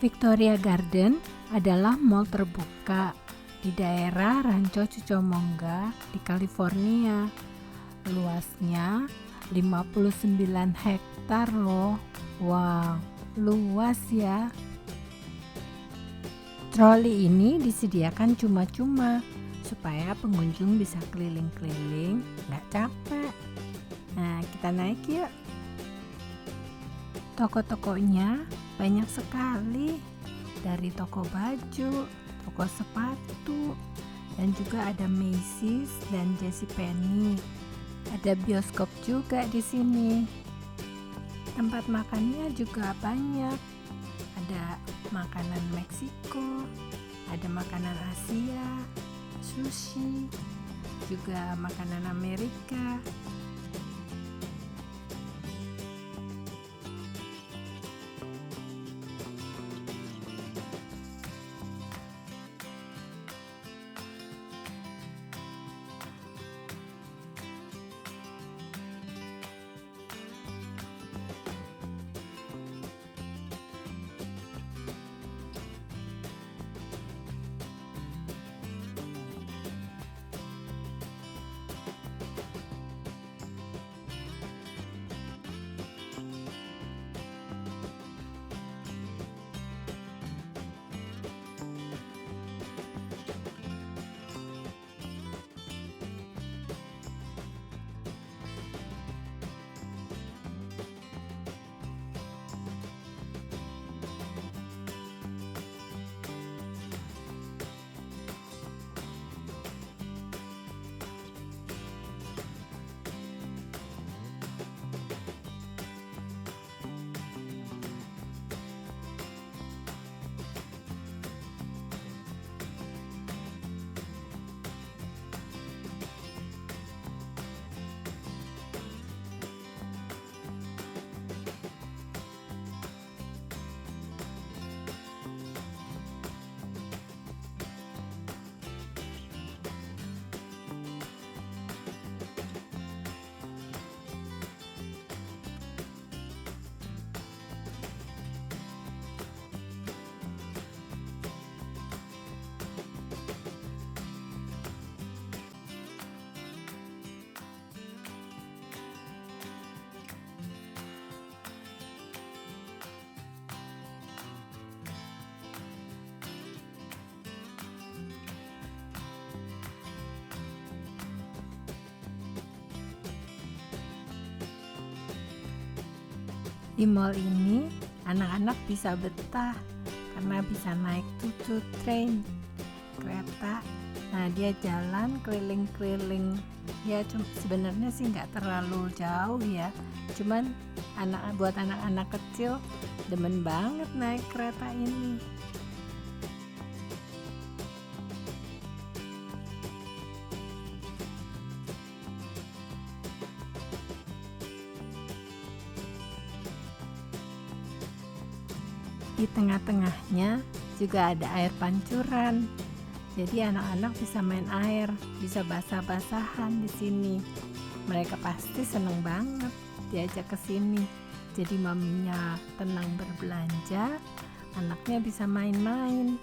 Victoria Garden adalah mall terbuka di daerah Rancho Cucamonga di California. Luasnya 59 hektar loh. Wow, luas ya. Troli ini disediakan cuma-cuma supaya pengunjung bisa keliling-keliling, nggak capek. Nah, kita naik yuk. Toko-tokonya banyak sekali, dari toko baju, toko sepatu, dan juga ada Macy's dan JCPenney. Ada bioskop juga di sini. Tempat makannya juga banyak. Ada makanan Meksiko, ada makanan Asia, sushi, juga makanan Amerika. Di mall ini anak-anak bisa betah karena bisa naik tutu train, kereta. Nah, dia jalan keliling-keliling. Ya sebenarnya sih nggak terlalu jauh ya. Cuman buat anak-anak kecil demen banget naik kereta ini. Di tengah-tengahnya juga ada air pancuran. Jadi anak-anak bisa main air, bisa basah-basahan di sini. Mereka pasti seneng banget diajak ke sini. Jadi maminya tenang berbelanja, anaknya bisa main-main.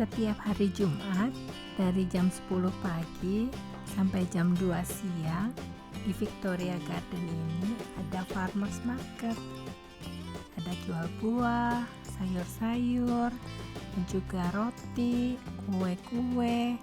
Setiap hari Jumat dari jam 10 pagi sampai jam 2 siang di Victoria Garden ini ada farmers market. Ada jual buah, sayur-sayur, dan juga roti, kue-kue.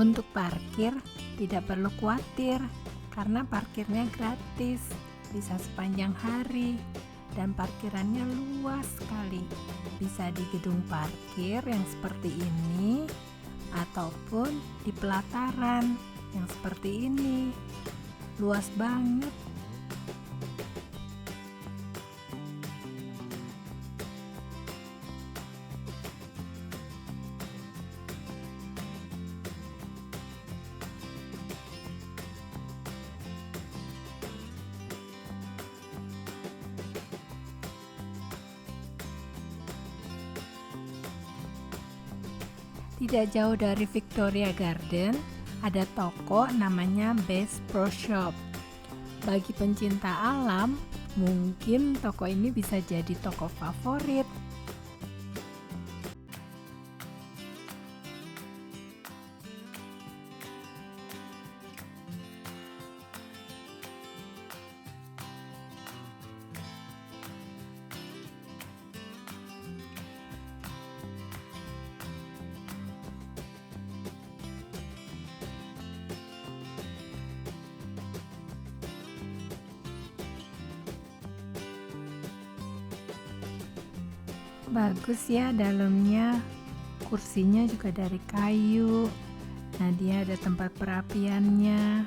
Untuk parkir tidak perlu khawatir karena parkirnya gratis, bisa sepanjang hari dan parkirannya luas sekali. Bisa di gedung parkir yang seperti ini ataupun di pelataran yang seperti ini. Luas banget. Tidak jauh dari Victoria Garden, ada toko namanya Bass Pro Shop. Bagi pencinta alam, mungkin toko ini bisa jadi toko favorit. Bagus ya dalamnya, kursinya juga dari kayu. Nah, dia ada tempat perapiannya.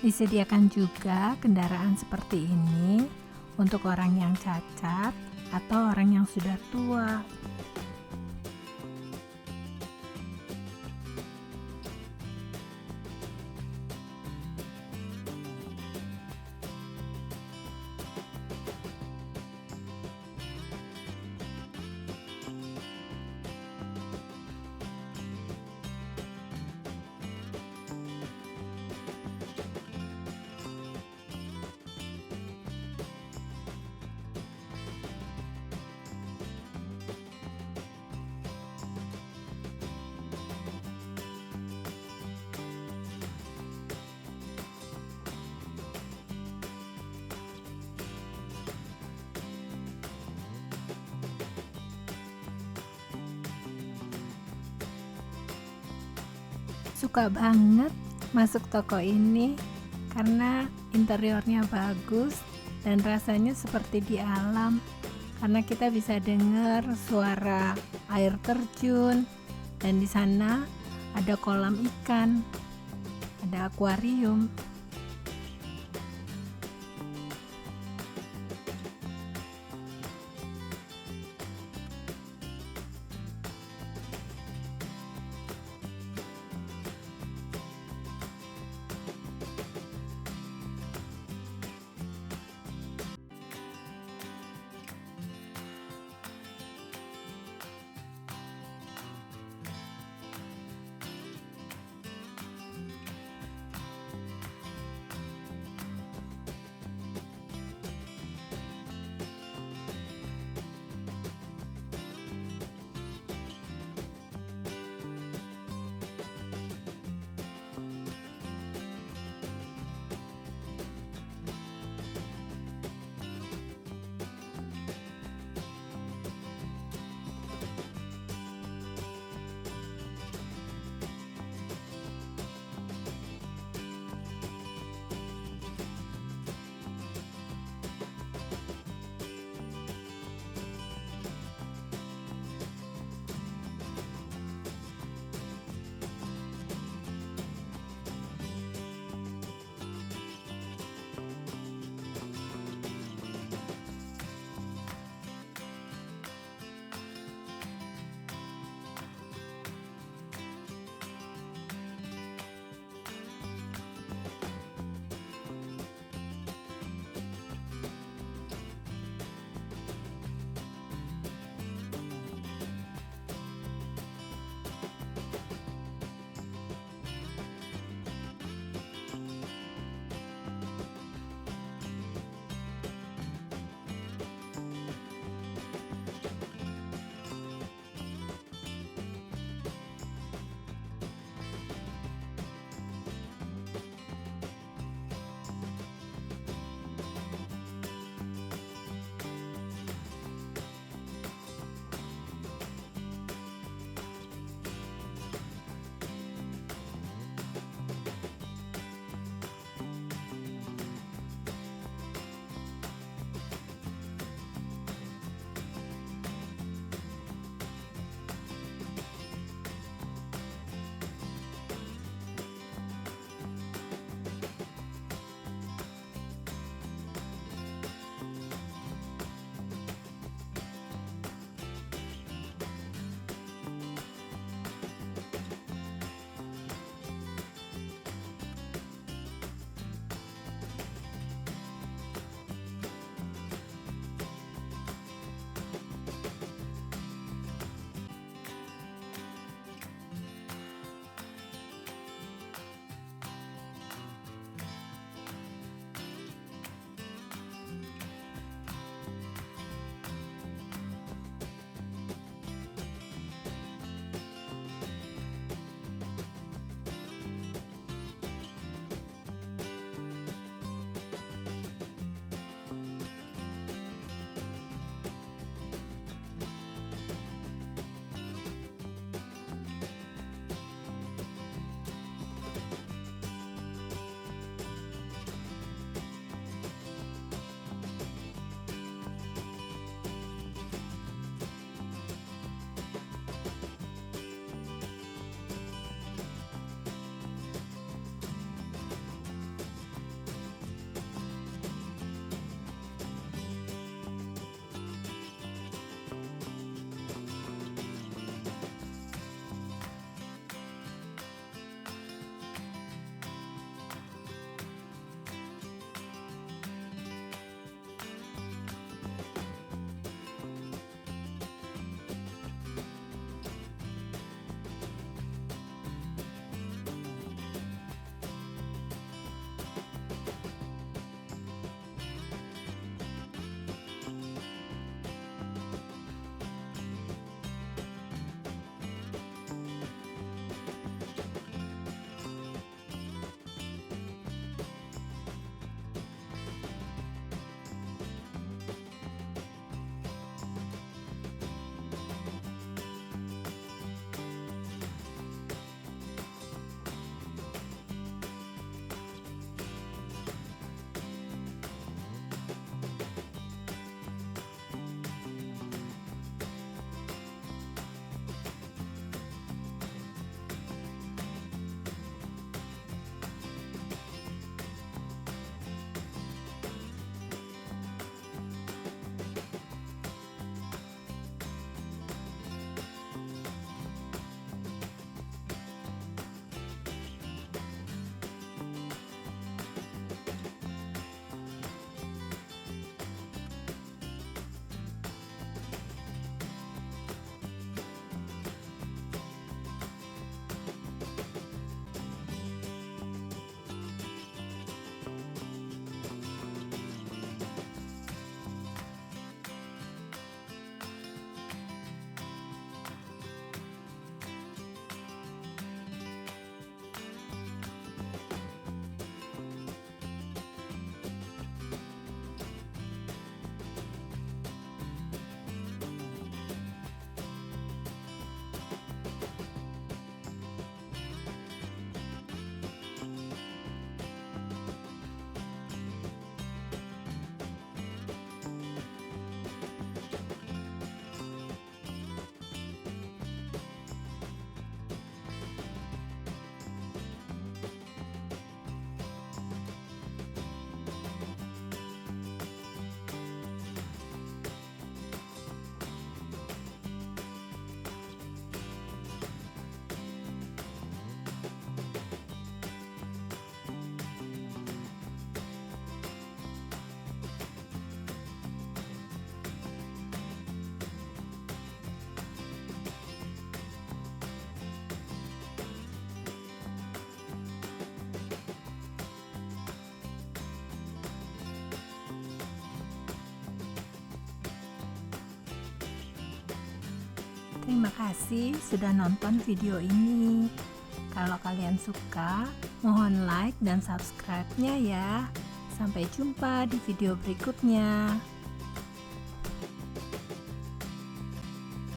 Disediakan juga kendaraan seperti ini untuk orang yang cacat atau orang yang sudah tua. Suka banget masuk toko ini karena interiornya bagus dan rasanya seperti di alam, karena kita bisa dengar suara air terjun dan di sana ada kolam ikan, ada akuarium. Terima kasih sudah nonton video ini. Kalau kalian suka, mohon like dan subscribe-nya ya. Sampai jumpa di video berikutnya.